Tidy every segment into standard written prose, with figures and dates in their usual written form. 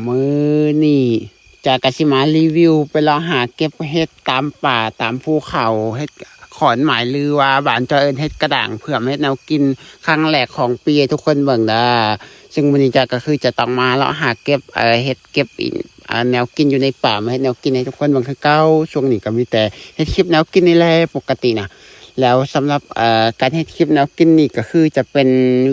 มือนี่จากกสิมารีวิวไปลองหาเก็บเห็ดตามป่าตามภูเขาเห็ดขอนหมายลือว่าบ้านจอยเอิญเห็ดกระด่างเผื่อเห็ดแนวกินครั้งแรกของปีทุกคนเบิ่งเด้อซึ่งวันนี้ก็คือจะต้องมาแล้วหาเก็บเห็ดเก็บแนวกินอยู่ในป่ามาเห็ดแนวกินให้ทุกคนเบิ่งคือเก้าช่วงนี้ก็มีแต่เห็ดคลิปแนวกินนี่แหละปกตินะแล้วสำหรับการให้คลิปแนวกินนี่ก็คือจะเป็น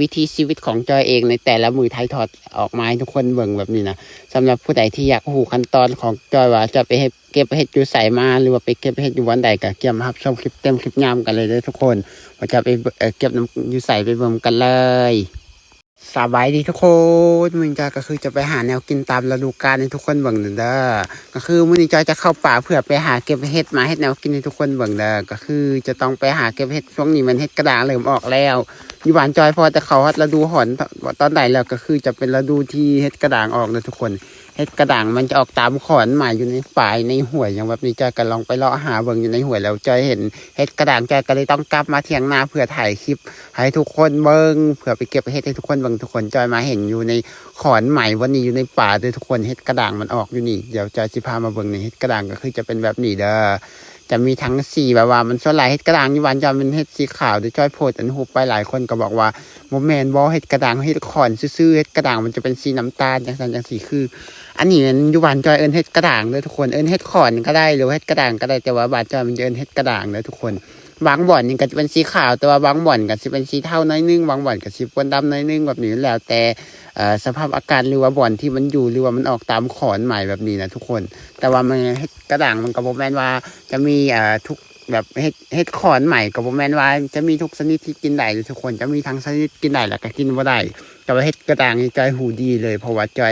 วิถีชีวิตของจอยเองในแต่ละมือไทยทอดออกมาให้ทุกคนเบิ่งแบบนี้นะสำหรับผู้ใดที่อยากรู้ขั้นตอนของจอยว่าจะไปเก็บเห็ดอยู่ใส่มาหรือว่าไปเก็บเห็ดอยู่วันใดก็เกี่ยมครับชมคลิปเต็มคลิปงามกันเลยเด้อทุกคนว่าจะไปเก็บน้ำอยู่ใส่ไปเบิ่งกันเลยสบายดีทุกคนมื้อนี้ก็คือจะไปหาแนวกินตามฤดูกาลให้ทุกคนเบิ่งเด้อก็คือมื้อนี้จอยจะเข้าป่าเพื่อไปหาเก็บเห็ดมาเห็ดแนวกินให้ทุกคนเบิ่งเด้อก็คือจะต้องไปหาเก็บเห็ดช่วงนี้มันเห็ดกระด่างเริ่มออกแล้วอยู่บ้านจอยพอแต่เขาฤดูหอนตอนไหนแล้วก็คือจะเป็นฤดูที่เห็ดกระด่างออกนะทุกคนเห็ดกระด่างมันจะออกตามขอนหมายอยู่ในป่าในห้วยอย่างแบบนี้จอยก็ลองไปเลาะหาเบิ่งอยู่ในห้วยแล้วจอยเห็นเห็ดกระด่างจอยก็เลยต้องกลับมาเถียงนาเพื่อถ่ายคลิปให้ทุกคนเบิ่งเพื่อไปเก็บเห็ดให้ทุกคนเบิ่งทุกคนจอยมาเห็นอยู่ในขอนใหม่วันนี้อยู่ในป่าด้วยทุกคนเห็ดกระด่างมันออกอยู่นี่เดี๋ยวจอยสิพามาเบิ่งในเห็ดกระด่างก็คือจะเป็นแบบนี้เด้อจะมีทั้งสีแบบว่ามันส่วนหลายเห็ดกระด่างอยู่วันจอยเป็นเห็ดสีขาวโดยจอยโพสต์อันฮูปไปหลายคนก็บอกว่าโมเมนต์บ่เห็ดกระด่างเห็ดขอนซื่อๆเห็ดกระด่างมันจะเป็นสีน้ำตาลจังสีคืออันนี้อยู่บ้านจอยเอิ้นเห็ดกระด่างเลยทุกคนเอิ้นเห็ดขอนก็ได้หรือเห็ดกระด่างก็ได้แต่ว่าบ้านจอยมันจะเอิ้นเห็ดกระด่างเลยทุกคนบางบ่อนนี่ก็จะเป็นสีขาวแต่ว่าบางบ่อนก็จะเป็นสีเทาน้อยนึงบางบ่อนก็สีปนดำน้อยนึงแบบนี้แล้วแต่สภาพอากาศหรือว่าบ่อนที่มันอยู่หรือว่ามันออกตามขอนใหม่แบบนี้นะทุกคนแต่ว่ามันเห็ดกระด่างมันก็บ่แม่นว่าจะมีทุกแบบเห็ดขอนใหม่ก็บ่แม่นว่าจะมีทุกชนิดที่กินได้ทุกคนจะมีทั้งชนิดกินได้แล้วก็กินบ่ได้แต่ว่าเห็ดกระด่างนี่จอยหูดีเลยเพราะว่าจอ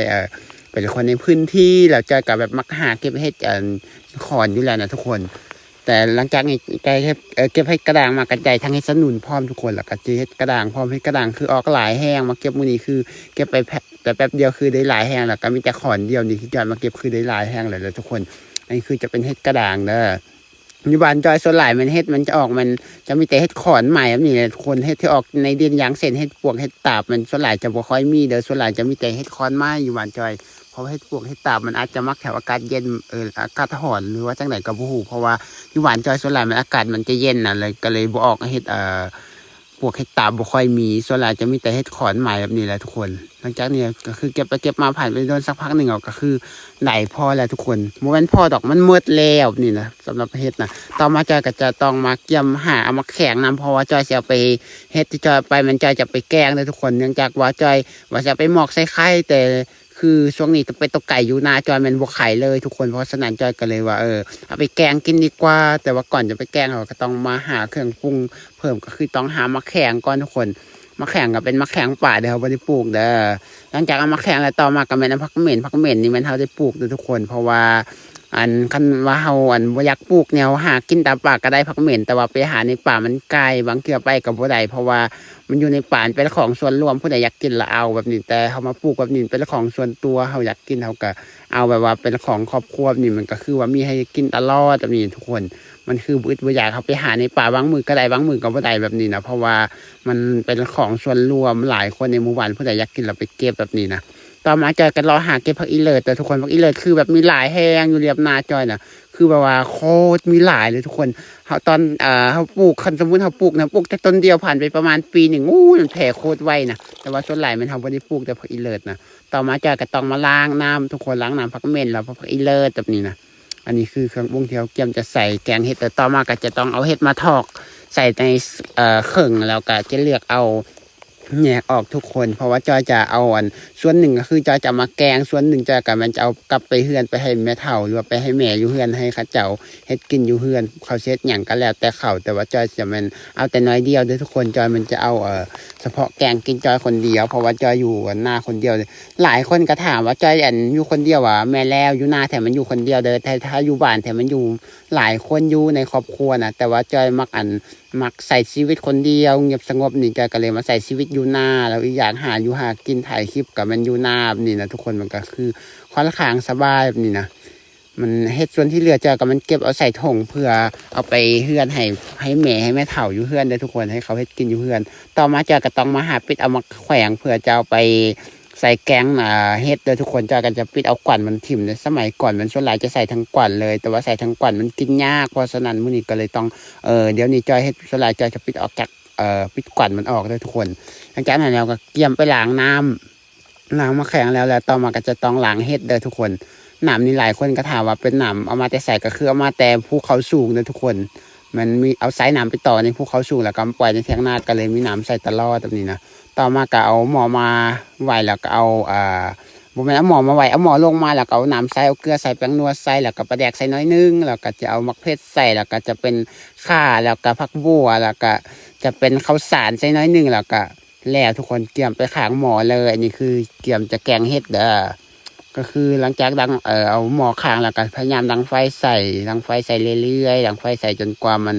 ยเป็นคนในพื้นที่แล้วจอยก็แบบมักหาเก็บเห็ดขอนอยู่แล้วนะทุกคนแต่หลังจากนี้แกเก็บเห็ดกระด่างมากระจายทั้งเห็ดสนุนพร้อมทุกคนแล้วก็เห็ดกระด่างพร้อมเห็ดกระด่างคือออกหลายแห้งมาเก็บมื้อนี้คือเก็บไปแต่แป๊บเดียวคือได้หลายแห้งแล้วก็มีแต่ขอนเดียวนี่ที่จอยมาเก็บคือได้หลายแห้งเลยแล้วทุกคนอันนี้คือจะเป็นเห็ดกระด่างเด้ออยู่บ้านจอยส่วนหลายมันเห็ดมันจะออกมันจะมีแต่เห็ดขอนใหม่แบบนี้เลยคนเห็ดที่ออกในดินยางเส้นเห็ดปวกเห็ดตาบมันส่วนหลายจะบ่ค่อยมีเด้อส่วนหลายจะมีแต่เห็ดขอนไม้อยู่บ้านจอยเพราะเห็ดปวกเห็ดตาบมันอาจจะมักแถวอากาศเย็นอากาศร้อนหรือว่าจังไหนก็บ่ฮู้เพราะว่าอยู่บ้านจอยส่วนหลายมันอากาศมันจะเย็นน่ะเลยก็เลยบ่ออกเห็ดพวกเห็ดตาบบ่ค่อยมีส่วนใหญ่จะมีแต่เห็ดขอนใหม่แบบนี้แหละทุกคนหลังจากนี้ก็คือเก็บไปเก็บมาผ่านไปโดนสักพักหนึ่งก็คือได้พอแล้วทุกคนโมเมนต์พอดอกมันมืดแล้วนี่นะสำหรับเห็ดนะต่อมาจอยก็จะต้องมาเกี่ยมหาเอามาแข็งนำเพราะว่าจอยจะไปเห็ดที่จอยไปมันจอยจะไปแกงเลยทุกคนเนื่องจากว่าจอยว่าจะไปหมอกใส่ไข่แต่คือช่วงนี้จะไปตกไก่อยู่นาจอยมันบวกไข่เลยทุกคนเพราะฉะนั้นจอยก็เลยว่าเอาไปแกงกินดีกว่าแต่ว่าก่อนจะไปแกงเราก็ต้องมาหาเครื่องปรุงเพิ่มก็คือต้องหามะแข็งก่อนทุกคนมะแข็งก็เป็นมะแข็งป่าเดี๋ยวเราได้ปลูกเด้อหลังจากเอามะแข็งแล้วต่อมาก็เป็นผักเหม็นนี่มันเราได้ปลูกเด้อทุกคนเพราะว่าคันว่าเฮาบ่อยากปลูกแนวหากินตามป่าก็ได้ผักเหม็นแต่ว่าไปหาในป่ามันไกลบางเกือไปกับบ่ได้เพราะว่ามันอยู่ในป่าเป็นของส่วนรวมผู้ใดอยากกินละเอาแบบนี้แต่เฮามาปลูกแบบนี้เป็นของส่วนตัวเฮาอยากกินเฮาก็เอาแบบว่าเป็นของครอบครัวนี่มันก็คือว่ามีให้กินตลอดแบบนี้ทุกคนมันคือบึดบ่อยากเขาไปหาในป่าบางมือก็ได้บางมือก็บ่ได้แบบนี้นะเพราะว่ามันเป็นของส่วนรวมหลายคนในหมู่บ้านผู้ใดอยากกินเราไปเก็บแบบนี้นะต่อมาจอยกันรอหาเก็บผักอีเลิศแต่ทุกคนผักอีเลิศคือแบบมีหลายแห้งอยู่เรียบนาจอยน่ะคือแบบว่าโคตรมีหลายเลยทุกคนเขาตอนเขาปลูกคันสมมุติเขาปลูกนะปลูกแต่ต้นเดียวผ่านไปประมาณปีหนึ่งมันแผ่โคตรไวนะแต่ว่าส่วนใหญ่มันทำไม่ได้ปลูกแต่ผักอีเลิศนะต่อมาจอยก็ต้องมาล้างน้ำทุกคนล้างน้ำผักเม่นแล้วผักอีเลิศแบบนี้นะอันนี้คือเครื่องปรุงที่เขาเตรียมจะใส่แกงเห็ดแต่ต่อมาก็จะต้องเอาเห็ดมาทอกใส่ในเครื่องแล้วก็จะเลือกเอาแยกออกทุกคนเพราะว่าจอยจะเอาส่วนหนึ่งก็คือจอยจะมาแกงส่วนหนึ่งจอยกับมันจะเอากลับไปเฮือนไปให้แม่เฒ่าหรือว่าไปให้แม่อยู่เฮือนให้ข้าเจ้าเฮ็ดกินอยู่เฮือนเขาเช็ดหยังก็แล้วแต่เขาแต่ว่าจอยจะมันเอาแต่น้อยเดียวด้วยทุกคนจอยมันจะเอาเฉพาะแกงกินจอยคนเดียวเพราะว่าจอยอยู่หน้าคนเดียวหลายคนก็ถามว่าจอยอยู่คนเดียวอ่ะแม่แล้วอยู่หน้าแต่มันอยู่คนเดียวเด้อแต่ถ้าอยู่บ้านแต่มันอยู่หลายคนอยู่ในครอบครัวนะแต่ว่าจอยมักใส่ชีวิตคนเดียวเงียบสงบนี่จอยก็เลยมาใส่ชีวิตอยู่หน้าแล้วอีกอย่างหากินถ่ายคลิปกับมันอยู่หน้านี่นะทุกคนมันก็คือค่อนข้างสบายแบบนี้นะมันเฮ็ดส่วนที่เหลือจอยก็มันเก็บเอาใส่ถุงเพื่อเอาไปเฮือนให้แม่ให้แม่เฒ่าอยู่เฮือนได้ทุกคนให้เขาเฮ็ดกินอยู่เฮือนต่อมาจอยก็ต้องมาหาปิดเอามาแขวงเพื่อจะเอาไป ใส่แกงเฮ็ดเด้อทุกคนจอยกันจะปิดเอากว่านมันถิ่มในสมัยก่อนมันส่วนหลายจะใส่ทั้งกว่านเลยแต่ว่าใส่ทั้งกว่านมันกินยากเพราะฉะนั้นมื้อนี้ก็เลยต้องเดี๋ยวนี้จอยเฮ็ดส่วนหลายจอยจะปิดออกจากปิดกว่านมันออกเด้อทุกคนหลังจากนั้นเราก็เกี่ยมไปล้างน้ำล้างมาแข็งแล้วต่อมาก็จะต้องล้างเฮ็ดเด้อทุกคนน้ำนี่หลายคนก็ถามว่าเป็นน้ำเอามาแต่ใส่ก็คือเอามาแต่ภูเขาสูงเด้อทุกคนมันมีเอาสายน้ำไปต่อในภูเขาสูงแล้วก็ปล่อยในแท้งนาก็เลยมีน้ำใส่ตลอดแบบนี้นะต่อมาก็เอาหม้อมาไว้แล้วก็เอาบ่แม่นเอาหม้อมาไว้เอาหม้อลงมาแล้วก็เอาน้ำใส่เอาเกลือใส่แป้งนัวใส่แล้วก็ปลาแดกใส่น้อยนึงแล้วก็จะเอามักเพชรใส่แล้วก็จะเป็นข่าแล้วก็ผักบัวแล้วก็จะเป็นข้าวสารใส่น้อยนึงแล้วก็แล้วทุกคนเตรียมไปข้างหม้อเลยอันนี้คือเตรียมจะแกงเห็ดเด้อก็คือหลังจากดังเอาหม้อข้างแล้วก็พยายามดังไฟใส่เรื่อยๆดังไฟใส่จนกว่ามัน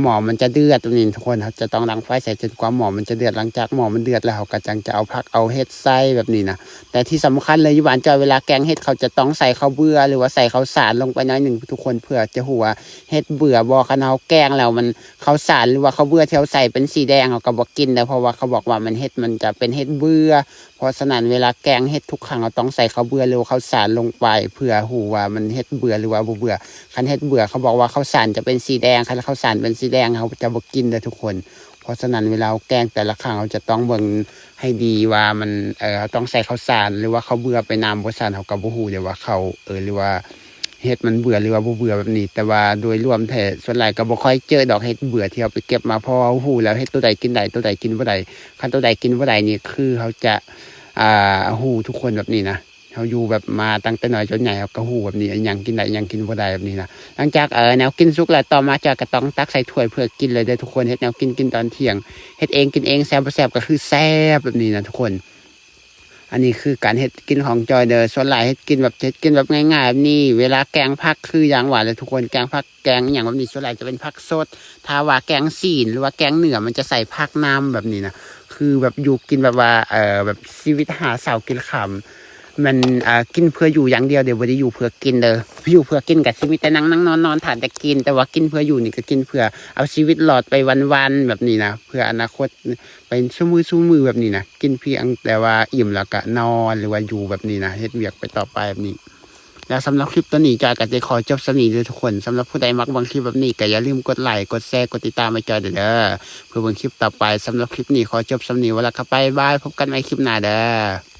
หม้อมันจะเดือดตรงนี้ทุกคนเขาจะต้องดังไฟใส่จนกว่าหม้อมันจะเดือดหลังจากหม้อมันเดือดแล้วเขาก็จังจะเอาผักเอาเห็ดใส่แบบนี้นะแต่ที่สำคัญเลยอยู่บ้านจอยเวลาแกงเห็ดเขาจะต้องใส่ข้าวเบื่อหรือว่าใส่ข้าวสารลงไปน้อยหนึ่งทุกคนเพื่อจะหัวเห็ดเบื่อบ่คันเขาแกงแล้วมันข้าวสารหรือว่าข้าวเบื่อที่เขาใส่เป็นสีแดงเขาก็บอกกินแต่เพราะว่าเขาบอกว่ามันเห็ดมันจะเป็นเห็ดเบื่อเพราะฉะนั้นเวลาแกงเห็ดทุกครั้งเราต้องใส่ข้าวเบื่อหรือข้าวสารลงไปเพื่อหัวมันเห็ดเบื่อหรือว่าบ่เบื่อคันเห็ดเบื่อเขาบอกว่าข้าวสารจะเป็นสีแดงคันข้าวสารเป็นสีแดงเขาจะบอกกินเลยทุกคนเพราะฉะนั้นเวลาแกงแต่ละครั้งเราจะต้องเบิ่งให้ดีว่ามันต้องใส่ข้าวสารหรือว่าข้าวเบื่อไปน้ำข้าวสารเขาก็บ่ฮู้เดี๋ยวว่าเขาหรือว่าเห็ดมันเบื่อหรือว่าบ่เบื่อแบบนี้แต่ว่าโดยรวมแท้ส่วนใหญ่ก็บ่ค่อยเจอดอกเห็ดเบื่อที่เอาไปเก็บมาเพราะว่าฮู้แล้วเห็ดตัวใดกินได้ตัวใดกินบ่ได้คันตัวใดกินบ่ได้นี่คือเขาจะฮู้ทุกคนแบบนี้นะเขาอยู่แบบมาตั้งแต่น้อยจนใหญ่เขาก็ฮู้แบบนี้ยังกินได้ยังกินบ่ได้แบบนี้นะหลังจากแนวกินสุกแล้วต่อมาจะก็ต้องตักใส่ถ้วยเพื่อกินเลยเด้อทุกคนเฮ็ดแนวกินตอนเที่ยงเฮ็ดเองกินเองแซ่บบ่แซ่บก็คือแซ่บแบบนี้นะทุกคนอันนี้คือการเฮ็ดกินของจอยเด้อส่วนหลายเฮ็ดกินแบบง่ายๆแบบนี้เวลาแกงผักคืออย่างว่าเลยทุกคนแกงผักแกงอย่างแบบนี้ส่วนหลายจะเป็นผักสดถ้าว่าแกงซีนหรือว่าแกงเหนือมันจะใส่ผักน้ำแบบนี้นะคือแบบอยู่กินแบบว่าแบบชีวิตหาเสากินค่ำมันกินเพื่ออยู่อย่างเดียวเดี๋ยวบ่ได้อยู่เพื่อกินเด้ออยู่เพื่อกินกับชีวิตแต่นั่งนอนทานแต่กินแต่ว่ากินเพื่ออยู่นี่ก็กินเพื่อเอาชีวิตหลอดไปวันๆแบบนี้นะเพื่ออนาคตเป็นชั่วมือแบบนี้นะกินเพียงแต่ว่าอิ่มแล้วก็นอนหรือว่าอยู่แบบนี้นะเฮ็ดเวียกไปต่อไปแบบนี้แล้วสำหรับคลิปตัวนี้จอยก็จะขอจบสำนี้ด้วยทุกคนสำหรับผู้ใดมักบางคลิปแบบนี้ก็อย่าลืมกดไลค์กดแชร์กดติดตามให้จอยเด้อเพื่อเบิ่งคลิปต่อไปสำหรับคลิปนี้ขอจบสำนี้ไว้แล้วก็ไปบายพบกันใหม่คลิปหน้าเด้อ